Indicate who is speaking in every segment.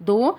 Speaker 1: 2।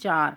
Speaker 1: 4।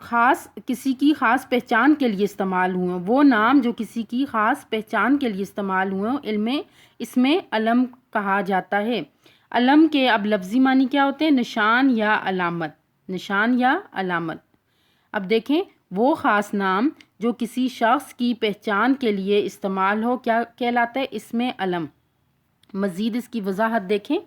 Speaker 1: خاص کسی کی خاص پہچان کے لیے استعمال ہوئے ہوں، وہ نام جو کسی کی خاص پہچان کے لیے استعمال ہوئے ہوں اس میں علم کہا جاتا ہے۔ علم کے اب لفظی معنی کیا ہوتے ہیں؟ نشان یا علامت، نشان یا علامت۔ اب دیکھیں وہ خاص نام جو کسی شخص کی پہچان کے لیے استعمال ہو کیا کہلاتا ہے؟ اسم علم۔ مزید اس کی وضاحت دیکھیں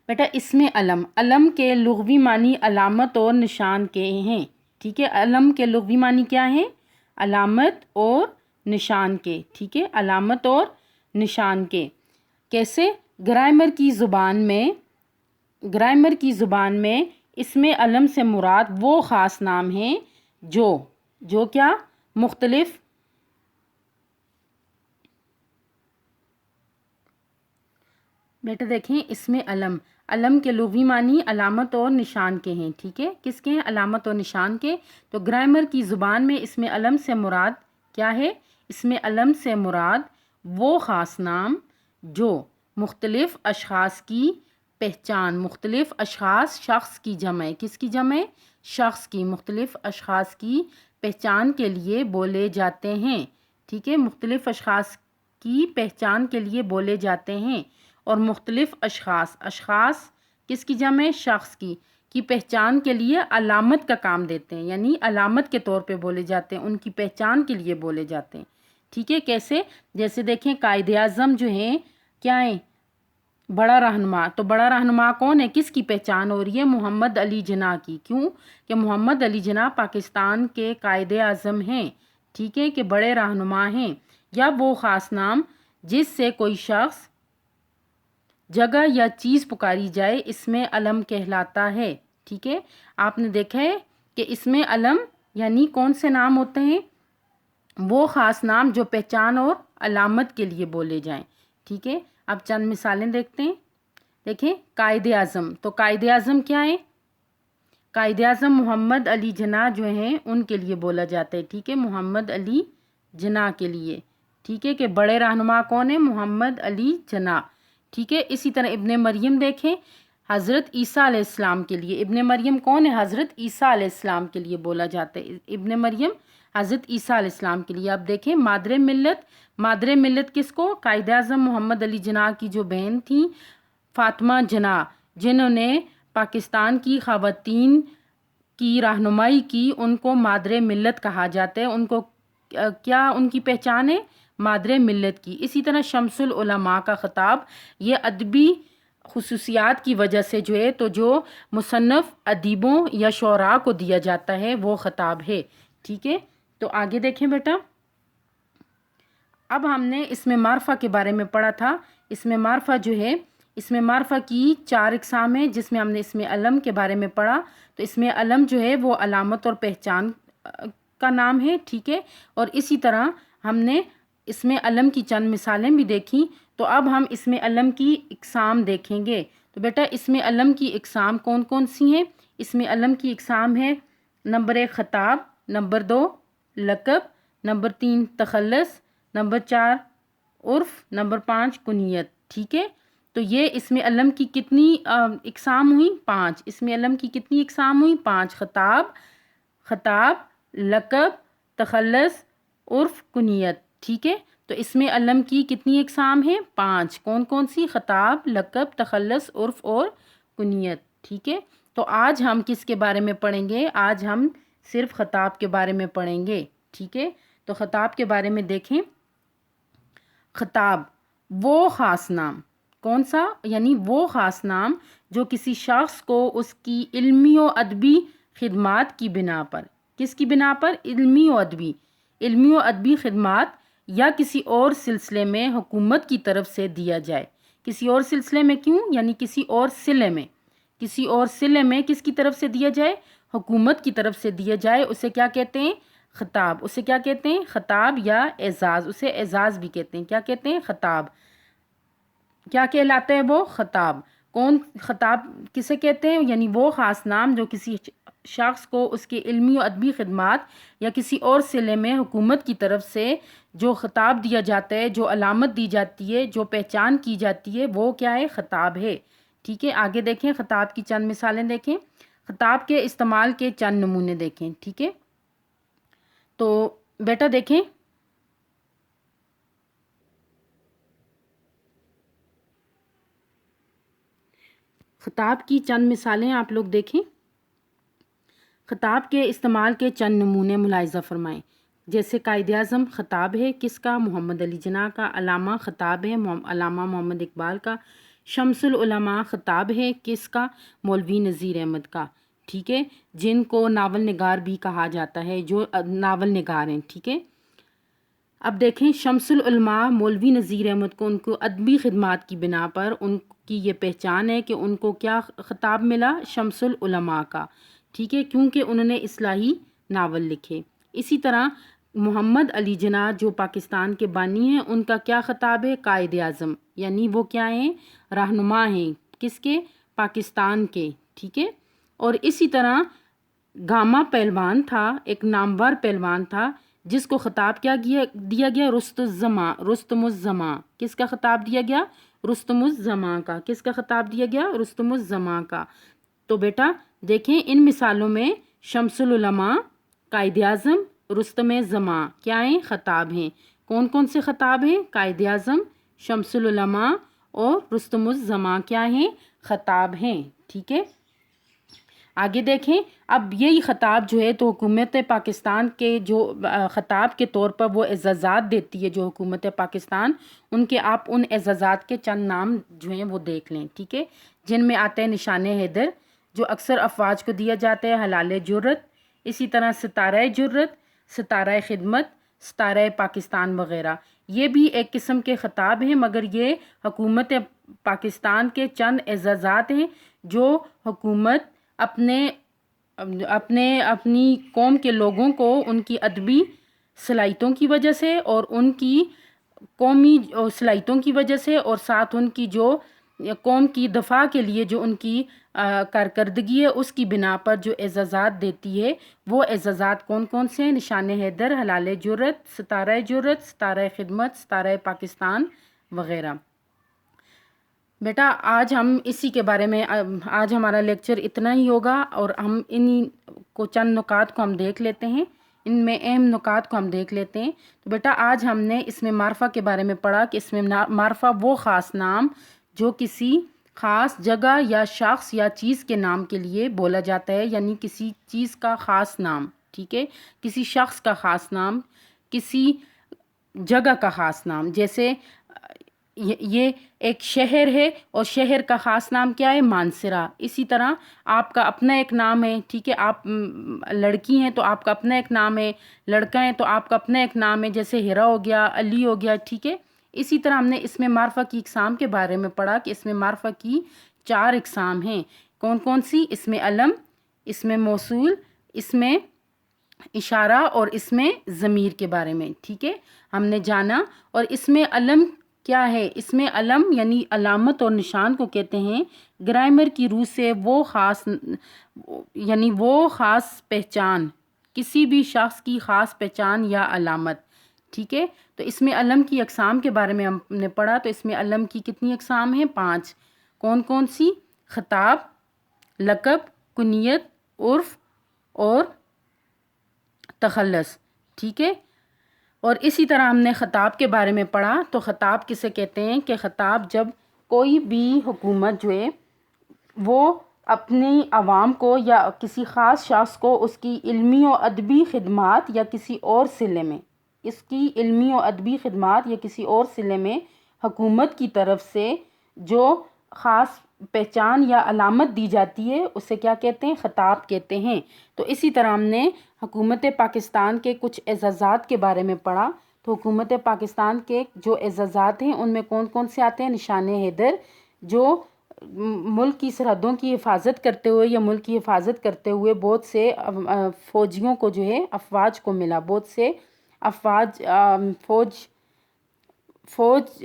Speaker 1: بیٹا۔ اسم علم، علم کے لغوی معنی علامت اور نشان کے ہیں، ٹھیک ہے؟ علم کے لغوی معنی کیا ہیں؟ علامت اور نشان کے، ٹھیک ہے؟ علامت اور نشان کے۔ کیسے؟ گرامر کی زبان میں اسم علم سے مراد وہ خاص نام ہیں جو کیا مختلف بیٹا دیکھیں اسم علم کے لغوی معنی علامت اور نشان کے ہیں، ٹھیک ہے؟ کس کے ہیں؟ علامت اور نشان کے۔ تو گرامر کی زبان میں اسم علم سے مراد کیا ہے؟ اسم علم سے مراد وہ خاص نام جو مختلف اشخاص کی پہچان، مختلف اشخاص، شخص کی جمع، کس کی جمع؟ شخص کی، مختلف اشخاص کی پہچان کے لیے بولے جاتے ہیں، ٹھیک ہے؟ مختلف اشخاص کی پہچان کے لیے بولے جاتے ہیں اور مختلف اشخاص کس کی جمع؟ شخص کی پہچان کے لیے علامت کا کام دیتے ہیں، یعنی علامت کے طور پہ بولے جاتے ہیں، ان کی پہچان کے لیے بولے جاتے ہیں، ٹھیک ہے؟ کیسے؟ جیسے دیکھیں قائد اعظم جو ہیں کیا ہیں؟ بڑا رہنما۔ تو بڑا رہنما کون ہے؟ کس کی پہچان ہو رہی ہے؟ محمد علی جناح کی۔ کیوں کہ محمد علی جناح پاکستان کے قائد اعظم ہیں، ٹھیک ہے؟ کہ بڑے رہنما ہیں۔ یا وہ خاص نام جس سے کوئی شخص، جگہ یا چیز پکاری جائے اسم علم کہلاتا ہے، ٹھیک ہے؟ آپ نے دیکھا ہے کہ اسم علم یعنی کون سے نام ہوتے ہیں؟ وہ خاص نام جو پہچان اور علامت کے لیے بولے جائیں، ٹھیک ہے؟ اب چند مثالیں دیکھتے ہیں۔ دیکھیں قائد اعظم، تو قائد اعظم کیا ہے؟ قائد اعظم محمد علی جناح جو ہیں ان کے لیے بولا جاتا ہے، ٹھیک ہے؟ محمد علی جناح کے لیے، ٹھیک ہے؟ کہ بڑے رہنما کون ہیں؟ محمد علی جناح، ٹھیک ہے؟ اسی طرح ابن مریم دیکھیں حضرت عیسیٰ علیہ السلام کے لیے، ابن مریم کون ہے؟ حضرت عیسیٰ علیہ السلام کے لیے بولا جاتا ہے، ابن مریم حضرت عیسیٰ علیہ السلام کے لیے۔ اب دیکھیں مادر ملت کس کو؟ قائد اعظم محمد علی جناح کی جو بہن تھیں فاطمہ جناح، جنہوں نے پاکستان کی خواتین کی رہنمائی کی، ان کو مادر ملت کہا جاتا ہے۔ ان کو کیا ان کی پہچان ہے؟ مادر ملت کی۔ اسی طرح شمس العلماء کا خطاب، یہ ادبی خصوصیات کی وجہ سے جو ہے تو جو مصنف ادیبوں یا شعراء کو دیا جاتا ہے وہ خطاب ہے، ٹھیک ہے؟ تو آگے دیکھیں بیٹا، اب ہم نے اسم معرفہ کے بارے میں پڑھا تھا۔ اسم معرفہ جو ہے، اسم معرفہ کی 4 اقسام ہیں، جس میں ہم نے اسم علم کے بارے میں پڑھا۔ تو اسم علم جو ہے وہ علامت اور پہچان کا نام ہے، ٹھیک ہے؟ اور اسی طرح ہم نے اسم علم کی چند مثالیں بھی دیکھیں۔ تو اب ہم اسم علم کی اقسام دیکھیں گے۔ تو بیٹا اسم علم کی اقسام کون کون سی ہیں؟ اسم علم کی اقسام ہے: نمبر 1 خطاب، نمبر 2 لقب، نمبر 3 تخلص، نمبر 4 عرف، نمبر 5 کنیت، ٹھیک ہے؟ تو یہ اسم علم کی کتنی اقسام ہوئی؟ 5۔ اسم علم کی کتنی اقسام ہوئی؟ 5۔ خطاب، لقب، تخلص، عرف، کنیت، ٹھیک ہے؟ تو اسم علم کی کتنی اقسام ہیں؟ 5۔ کون کون سی؟ خطاب، لقب، تخلص، عرف اور کنیت، ٹھیک ہے؟ تو آج ہم کس کے بارے میں پڑھیں گے؟ آج ہم صرف خطاب کے بارے میں پڑھیں گے، ٹھیک ہے؟ تو خطاب کے بارے میں دیکھیں۔ خطاب وہ خاص نام، کون سا؟ یعنی وہ خاص نام جو کسی شخص کو اس کی علمی و ادبی خدمات کی بنا پر، کس کی بنا پر؟ علمی و ادبی خدمات یا کسی اور سلسلے میں حکومت کی طرف سے دیا جائے۔ کسی اور سلسلے میں کیوں؟ یعنی کسی اور صلے میں کس کی طرف سے دیا جائے؟ حکومت کی طرف سے دیا جائے، اسے کیا کہتے ہیں؟ خطاب۔ اسے کیا کہتے ہیں؟ خطاب یا اعزاز، اسے اعزاز بھی کہتے ہیں۔ کیا کہتے ہیں؟ خطاب۔ کیا کہلاتا ہے وہ؟ خطاب۔ کون خطاب کسے کہتے ہیں؟ یعنی وہ خاص نام جو کسی شخص کو اس کے علمی و ادبی خدمات یا کسی اور صلے میں حکومت کی طرف سے جو خطاب دیا جاتا ہے، جو علامت دی جاتی ہے، جو پہچان کی جاتی ہے، وہ کیا ہے؟ خطاب ہے، ٹھیک ہے؟ آگے دیکھیں خطاب کی چند مثالیں دیکھیں۔ خطاب کے استعمال کے چند نمونے دیکھیں، ٹھیک ہے؟ تو بیٹا دیکھیں، خطاب کی چند مثالیں آپ لوگ دیکھیں۔ خطاب کے استعمال کے چند نمونے ملاحظہ فرمائیں۔ جیسے قائد اعظم خطاب ہے، کس کا؟ محمد علی جناح کا۔ علامہ خطاب ہے، علامہ محمد اقبال کا۔ شمس العلماء خطاب ہے، کس کا؟ مولوی نذیر احمد کا، ٹھیک ہے، جن کو ناول نگار بھی کہا جاتا ہے، جو ناول نگار ہیں، ٹھیک ہے۔ اب دیکھیں، شمس العلماء مولوی نذیر احمد کو ان کو ادبی خدمات کی بنا پر ان کی یہ پہچان ہے کہ ان کو کیا خطاب ملا؟ شمس العلماء کا، ٹھیک ہے، کیونکہ انہوں نے اصلاحی ناول لکھے۔ اسی طرح محمد علی جناح جو پاکستان کے بانی ہیں، ان کا کیا خطاب ہے؟ قائد اعظم، یعنی وہ کیا ہیں؟ رہنما ہیں، کس کے؟ پاکستان کے، ٹھیک ہے۔ اور اسی طرح گاما پہلوان تھا، ایک نامور پہلوان تھا، جس کو خطاب کیا دیا گیا؟ رستم الزماں۔ کس کا خطاب دیا گیا؟ رستم الزماں کا۔ کس کا خطاب دیا گیا؟ رستم الزماں کا۔ تو بیٹا دیکھیں، ان مثالوں میں شمس العلماء، قائد اعظم، رستم زماں کیا ہیں؟ خطاب ہیں۔ کون کون سے خطاب ہیں؟ قائد اعظم، شمس العلماء اور رستم الزماں کیا ہیں؟ خطاب ہیں، ٹھیک ہے۔ آگے دیکھیں، اب یہی خطاب جو ہے تو حکومت پاکستان کے جو خطاب کے طور پر وہ اعزازات دیتی ہے جو حکومت پاکستان، آپ ان اعزازات کے چند نام جو ہیں وہ دیکھ لیں، ٹھیک ہے، جن میں آتے ہیں نشان حیدر، جو اکثر افواج کو دیا جاتا ہے، حلال جرت، اسی طرح ستارہ جرت، ستارہ خدمت، ستارہ پاکستان وغیرہ۔ یہ بھی ایک قسم کے خطاب ہیں، مگر یہ حکومت پاکستان کے چند اعزازات ہیں جو حکومت اپنی قوم کے لوگوں کو ان کی ادبی صلاحیتوں کی وجہ سے اور ان کی قومی صلاحیتوں کی وجہ سے، اور ساتھ ان کی جو قوم کی دفاع کے لیے جو ان کی کارکردگی ہے، اس کی بنا پر جو اعزازات دیتی ہے، وہ اعزازات کون کون سے ہیں؟ نشان حیدر، حلال جرت، ستارہ جرت، ستارہ خدمت، ستارہ پاکستان وغیرہ۔ بیٹا آج ہم اسی کے بارے میں، آج ہمارا لیکچر اتنا ہی ہوگا، اور ہم انہی کو چند نکات کو ہم دیکھ لیتے ہیں، ان میں اہم نکات کو ہم دیکھ لیتے ہیں۔ تو بیٹا آج ہم نے اسم معرفہ کے بارے میں پڑھا کہ اسم معرفہ وہ خاص نام جو کسی خاص جگہ یا شخص یا چیز کے نام کے لیے بولا جاتا ہے، یعنی کسی چیز کا خاص نام، ٹھیک ہے، کسی شخص کا خاص نام، کسی جگہ کا خاص نام۔ جیسے یہ ایک شہر ہے اور شہر کا خاص نام کیا ہے؟ مانسرا۔ اسی طرح آپ کا اپنا ایک نام ہے، ٹھیک ہے، آپ لڑکی ہیں تو آپ کا اپنا ایک نام ہے، لڑکا ہے تو آپ کا اپنا ایک نام ہے، جیسے ہیرا ہو گیا، علی ہو گیا، ٹھیک ہے۔ اسی طرح ہم نے اسم معرفہ کی اقسام کے بارے میں پڑھا کہ اسم معرفہ کی 4 اقسام ہیں۔ کون کون سی؟ اسم علم، اسم موصول، اسم اشارہ اور اسم ضمیر کے بارے میں، ٹھیک ہے، ہم نے جانا۔ اور اسم علم کیا ہے؟ اسم علم یعنی علامت اور نشان کو کہتے ہیں، گرامر کی روح سے وہ خاص، یعنی وہ خاص پہچان، کسی بھی شخص کی خاص پہچان یا علامت، ٹھیک ہے۔ تو اسم علم کی اقسام کے بارے میں ہم نے پڑھا، تو اسم علم کی کتنی اقسام ہیں؟ 5۔ کون کون سی؟ خطاب، لقب، کنیت، عرف اور تخلص، ٹھیک ہے۔ اور اسی طرح ہم نے خطاب کے بارے میں پڑھا، تو خطاب کسے کہتے ہیں کہ خطاب جب کوئی بھی حکومت جو ہے وہ اپنی عوام کو یا کسی خاص شخص کو اس کی علمی و ادبی خدمات یا کسی اور صلے میں، اس کی علمی و ادبی خدمات یا کسی اور صلے میں حکومت کی طرف سے جو خاص پہچان یا علامت دی جاتی ہے، اسے کیا کہتے ہیں؟ خطاب کہتے ہیں۔ تو اسی طرح ہم نے حکومت پاکستان کے کچھ اعزازات کے بارے میں پڑھا، تو حکومت پاکستان کے جو اعزازات ہیں ان میں کون کون سے آتے ہیں؟ نشان حیدر، جو ملک کی سرحدوں کی حفاظت کرتے ہوئے یا ملک کی حفاظت کرتے ہوئے بہت سے فوجیوں کو جو ہے افواج کو ملا، بہت سے فوج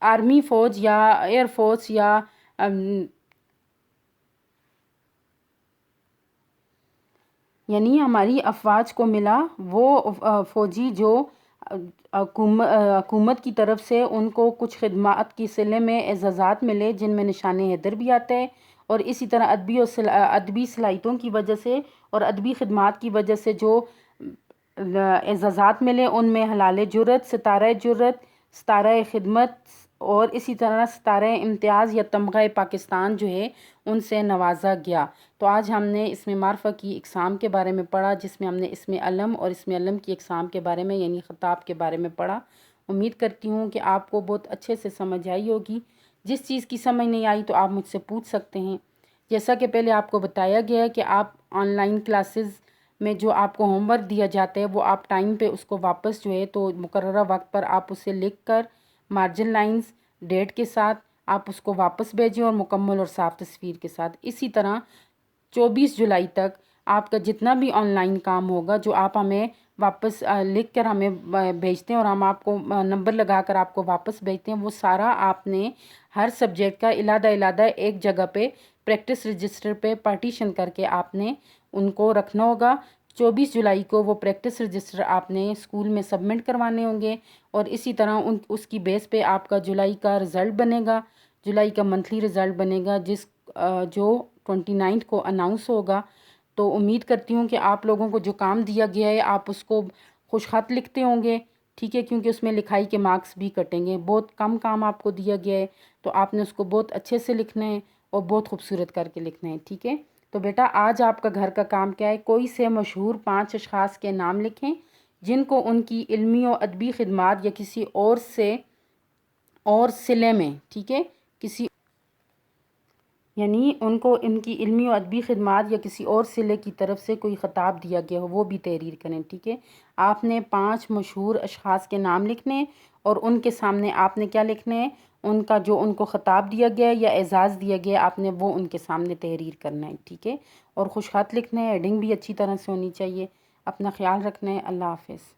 Speaker 1: آرمی فوج یا ایئر فورس یا یعنی ہماری افواج کو ملا، وہ فوجی جو حکومت کی طرف سے ان کو کچھ خدمات کی صلے میں اعزازات ملے، جن میں نشان حیدر بھی آتا ہے اور اسی طرح ادبی صلاحیتوں کی وجہ سے اور ادبی خدمات کی وجہ سے جو اعزازات ملے، ان میں حلال جرت، ستارہ جرت، ستارہ خدمت اور اسی طرح ستارہ امتیاز یا تمغہ پاکستان جو ہے ان سے نوازا گیا۔ تو آج ہم نے اسم معرفہ کی اقسام کے بارے میں پڑھا، جس میں ہم نے اسم علم اور اسم علم کی اقسام کے بارے میں یعنی خطاب کے بارے میں پڑھا۔ امید کرتی ہوں کہ آپ کو بہت اچھے سے سمجھ آئی ہوگی۔ جس چیز کی سمجھ نہیں آئی تو آپ مجھ سے پوچھ سکتے ہیں۔ جیسا کہ پہلے آپ کو بتایا گیا ہے کہ آپ آن لائن کلاسز میں جو آپ کو ہوم ورک دیا جاتا ہے وہ آپ ٹائم پہ اس کو واپس جو ہے تو مقررہ وقت پر آپ اسے لکھ کر مارجن لائنز ڈیٹ کے ساتھ آپ اس کو واپس بھیجیں اور مکمل اور صاف تصویر کے ساتھ۔ اسی طرح 24 جولائی تک آپ کا جتنا بھی آن لائن کام ہوگا جو آپ ہمیں واپس لکھ کر ہمیں بھیجتے ہیں اور ہم آپ کو نمبر لگا کر آپ کو واپس بھیجتے ہیں، وہ سارا آپ نے ہر سبجیکٹ کا علیحدہ ایک جگہ پہ پریکٹس رجسٹر پہ پارٹیشن کر کے آپ نے ان کو رکھنا ہوگا۔ 24 جولائی کو وہ پریکٹس رجسٹر آپ نے اسکول میں سبمٹ کروانے ہوں گے اور اسی طرح اس کی بیس پہ آپ کا جولائی کا رزلٹ بنے گا، جولائی کا منتھلی رزلٹ بنے گا جو 29 کو اناؤنس ہوگا۔ تو امید کرتی ہوں کہ آپ لوگوں کو جو کام دیا گیا ہے آپ اس کو خوش خط لکھتے ہوں گے، ٹھیک ہے، کیونکہ اس میں لکھائی کے مارکس بھی کٹیں گے۔ بہت کم کام آپ کو دیا گیا ہے تو آپ نے اس کو بہت اچھے سے لکھنا ہے اور بہت خوبصورت کر کے لکھنا ہے، ٹھیک ہے۔ تو بیٹا آج آپ کا گھر کا کام کیا ہے، کوئی سے مشہور 5 اشخاص کے نام لکھیں جن کو ان کی علمی و ادبی خدمات یا کسی اور صلے میں، ٹھیک ہے، یعنی ان کو ان کی علمی و ادبی خدمات یا کسی اور صلے کی طرف سے کوئی خطاب دیا گیا ہو وہ بھی تحریر کریں، ٹھیک ہے۔ آپ نے 5 مشہور اشخاص کے نام لکھنے ہیں اور ان کے سامنے آپ نے کیا لکھنا ہے، ان کا جو ان کو خطاب دیا گیا ہے یا اعزاز دیا گیا ہے آپ نے وہ ان کے سامنے تحریر کرنا ہے، ٹھیک ہے، اور خوش خط لکھنا ہے، ایڈنگ بھی اچھی طرح سے ہونی چاہیے۔ اپنا خیال رکھنا ہے۔ اللہ حافظ۔